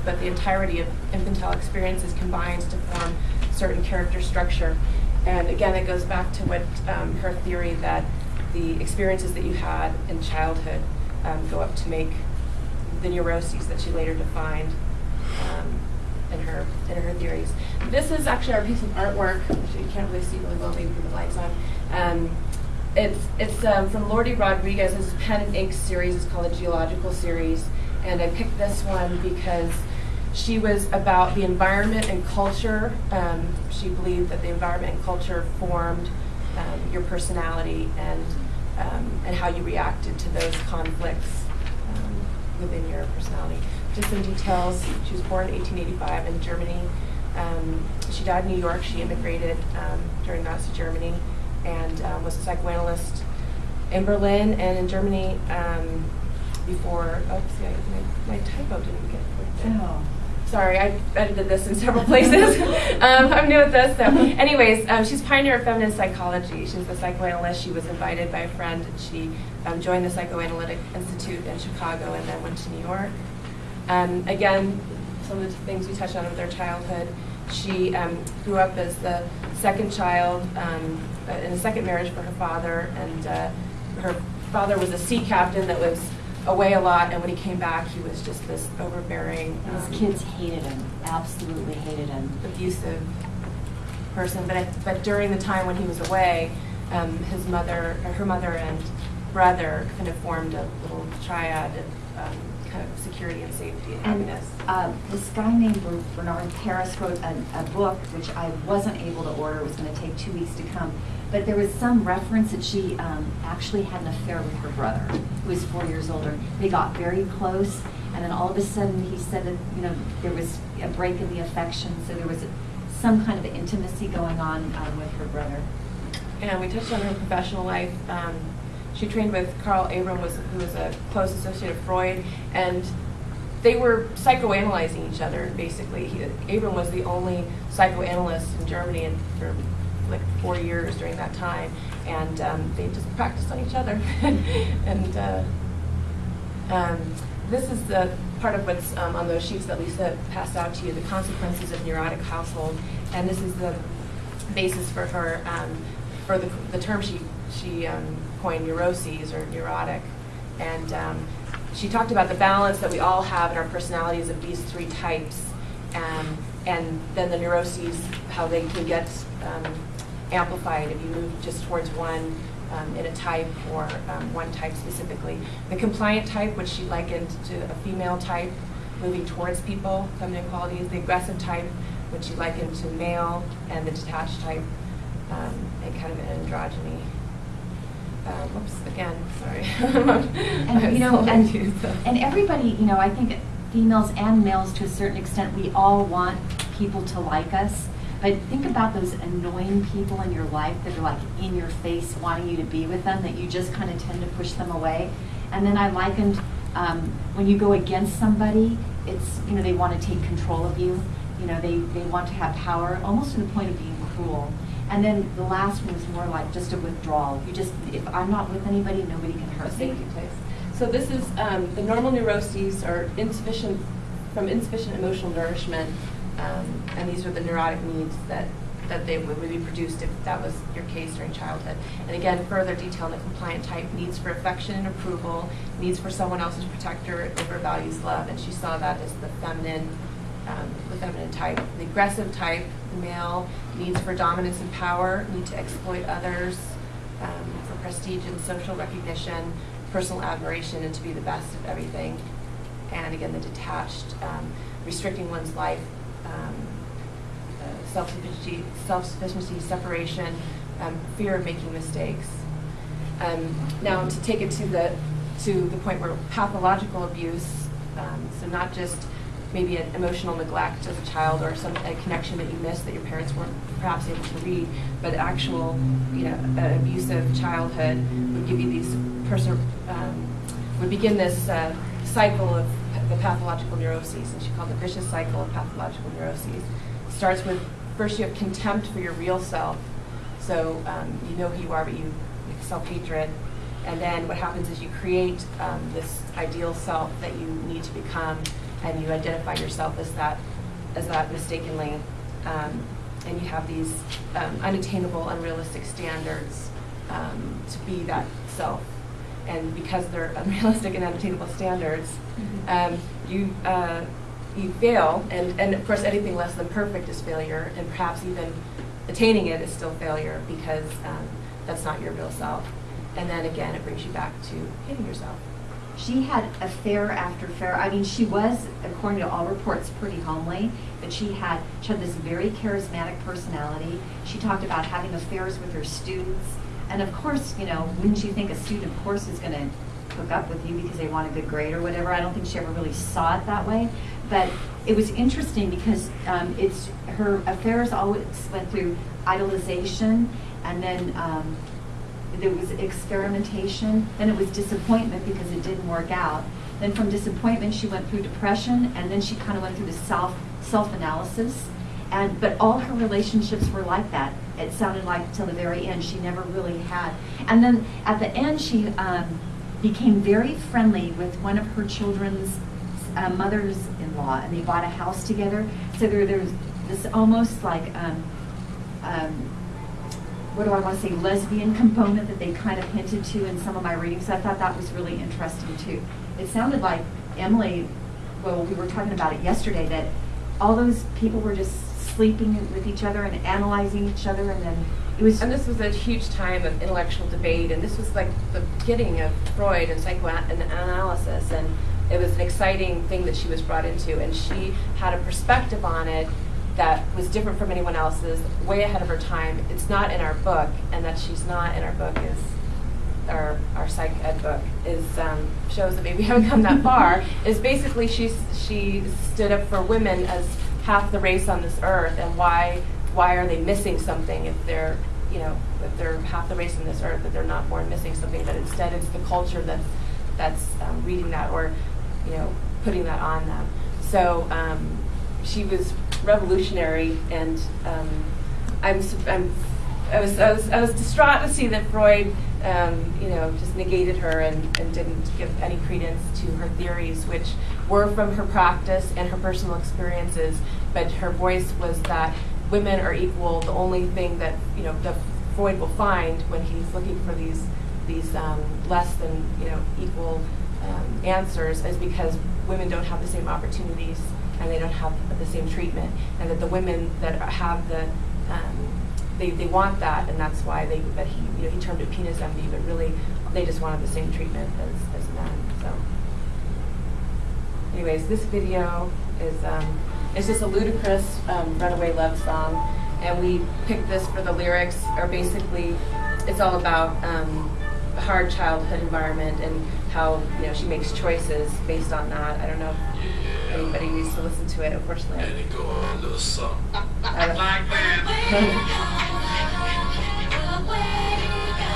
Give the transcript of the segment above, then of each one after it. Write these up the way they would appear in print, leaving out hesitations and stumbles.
but the entirety of infantile experiences combines to form certain character structure. And again, it goes back to what her theory that the experiences that you had in childhood go up to make the neuroses that she later defined in her theories. This is actually our piece of artwork, which you can't really see really well, maybe with the lights on. It's from Lourdes Rodriguez. This is pen and ink series. It's called a geological series, and I picked this one because she was about the environment and culture. She believed that the environment and culture formed your personality and how you reacted to those conflicts within your personality. Just some details. She was born in 1885 in Germany. She died in New York. She immigrated during Nazi Germany and was a psychoanalyst in Berlin and in Germany before. Oh, see, my typo didn't get clicked in. Oh. Sorry, I edited this in several places. I'm new at this. So anyways, she's pioneer of feminist psychology. She's a psychoanalyst. She was invited by a friend. She joined the Psychoanalytic Institute in Chicago and then went to New York. Again, some of the things we touched on with her childhood. She grew up as the second child in a second marriage for her father, and her father was a sea captain that was away a lot, and when he came back, he was just this overbearing. His kids hated him, absolutely hated him. Abusive person. But during the time when he was away, her mother and brother kind of formed a little triad of kind of security and safety and happiness. This guy named Bernard Paris wrote a book, which I wasn't able to order. It was going to take 2 weeks to come. But there was some reference that she actually had an affair with her brother, who was 4 years older. They got very close, and then all of a sudden he said that there was a break in the affection, so there was some kind of intimacy going on with her brother. And we touched on her professional life. She trained with Carl Abram, who was a close associate of Freud, and they were psychoanalyzing each other, basically. Abram was the only psychoanalyst in Germany and for like 4 years during that time, and they just practiced on each other. And this is the part of what's on those sheets that Lisa passed out to you, the consequences of neurotic household, and this is the basis for her, for the term she coined, neuroses or neurotic. And she talked about the balance that we all have in our personalities of these three types, and then the neuroses, how they can get amplified if you move just towards one in a type or one type specifically. The compliant type, which she likened to a female type, moving towards people, feminine qualities. The aggressive type, which she likened to male, and the detached type, and kind of an androgyny. Whoops, again, sorry. And everybody, I think females and males to a certain extent, we all want people to like us. But think about those annoying people in your life that are like in your face wanting you to be with them, that you just kind of tend to push them away. And then I likened when you go against somebody, it's, they want to take control of you. They want to have power, almost to the point of being cruel. And then the last one is more like just a withdrawal. If I'm not with anybody, nobody can hurt me. So this is the normal neuroses are insufficient emotional nourishment, and these are the neurotic needs that they would be produced if that was your case during childhood. And again, further detail in the compliant type, needs for affection and approval, needs for someone else's protector over values love, and she saw that as the feminine type. The aggressive type, the male, needs for dominance and power, need to exploit others for prestige and social recognition, personal admiration, and to be the best of everything. And again, the detached, restricting one's life, self-sufficiency, separation, fear of making mistakes. Now, to take it to the point where pathological abuse, so not just maybe an emotional neglect as a child or a connection that you missed that your parents weren't perhaps able to read, but actual, an abusive childhood would give you these would begin this cycle of the pathological neuroses, and she called it the vicious cycle of pathological neuroses. It starts with, first you have contempt for your real self, so you know who you are, but you self-hatred, and then what happens is you create this ideal self that you need to become, and you identify yourself as that mistakenly, and you have these unattainable, unrealistic standards to be that self. And because they're unrealistic and unattainable standards, you fail, and of course anything less than perfect is failure, and perhaps even attaining it is still failure, because that's not your real self. And then again, it brings you back to hating yourself. She had affair after affair. I mean, she was, according to all reports, pretty homely, but she had this very charismatic personality. She talked about having affairs with her students. And of course, you know, wouldn't you think a student, of course, is going to hook up with you because they want a good grade or whatever? I don't think she ever really saw it that way. But it was interesting because her affairs always went through idolization, and then there was experimentation, then it was disappointment because it didn't work out. Then from disappointment, she went through depression, and then she kind of went through the self-analysis. But all her relationships were like that. It sounded like till the very end, she never really had. And then at the end, she became very friendly with one of her children's mothers-in-law, and they bought a house together. So there's this almost like, what do I want to say, lesbian component that they kind of hinted to in some of my readings. I thought that was really interesting too. It sounded like Emily, well, we were talking about it yesterday, that all those people were just sleeping with each other and analyzing each other, and then it was... And this was a huge time of intellectual debate, and this was like the beginning of Freud and psychoanalysis, and it was an exciting thing that she was brought into, and she had a perspective on it that was different from anyone else's, way ahead of her time. It's not in our book, and that she's not in our book is our psych ed book is shows that maybe we haven't come that far. Is basically she stood up for women as half the race on this earth, and why are they missing something if they're half the race on this earth, that they're not born missing something, that instead it's the culture that's reading that, or putting that on them. So she was revolutionary, and I was distraught to see that Freud just negated her and didn't give any credence to her theories, which were from her practice and her personal experiences. But her voice was that women are equal. The only thing that that Freud will find when he's looking for these less than equal answers is because women don't have the same opportunities, and they don't have the same treatment, and that the women that have they want that, and that's why he termed it penis envy, but really they just wanted the same treatment as men. So anyways, this video is just a ludicrous runaway love song, and we picked this for the lyrics are basically, it's all about a hard childhood environment and how she makes choices based on that. I don't know if anybody needs to listen to it, unfortunately. And it go on a little something.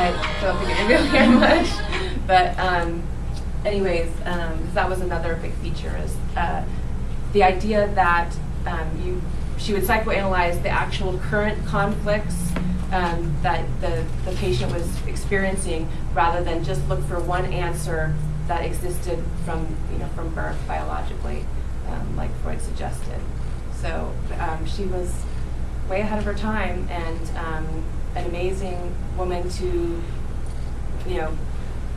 I don't think it really hear much, but anyways, that was another big feature, is the idea that she would psychoanalyze the actual current conflicts that the patient was experiencing, rather than just look for one answer that existed from birth biologically, like Freud suggested. So she was way ahead of her time, and an amazing woman to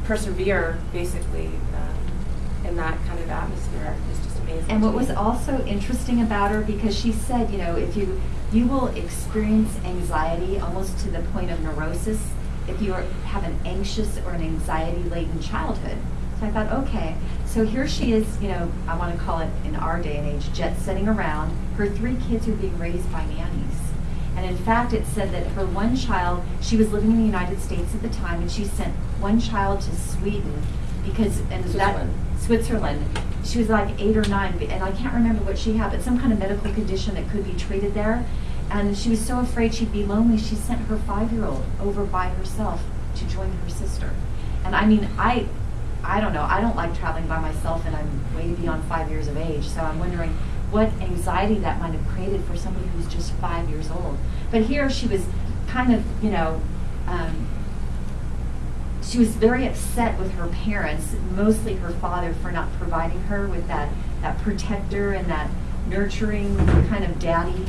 persevere basically in that kind of atmosphere. Is just amazing. And what was also interesting about her, because she said, if you will experience anxiety almost to the point of neurosis if you have an anxious or an anxiety-laden childhood. So I thought, okay, so here she is, I want to call it in our day and age, jet-setting around. Her 3 kids are being raised by nannies. And in fact, it said that her one child, she was living in the United States at the time, and she sent one child to Sweden because, Switzerland. She was like 8 or 9, and I can't remember what she had, but some kind of medical condition that could be treated there. And she was so afraid she'd be lonely, she sent her 5-year-old over by herself to join her sister. And I mean, I don't know, I don't like traveling by myself, and I'm way beyond 5 years of age, so I'm wondering what anxiety that might have created for somebody who's just 5 years old. But here she was kind of, she was very upset with her parents, mostly her father, for not providing her with that that protector and that nurturing kind of daddy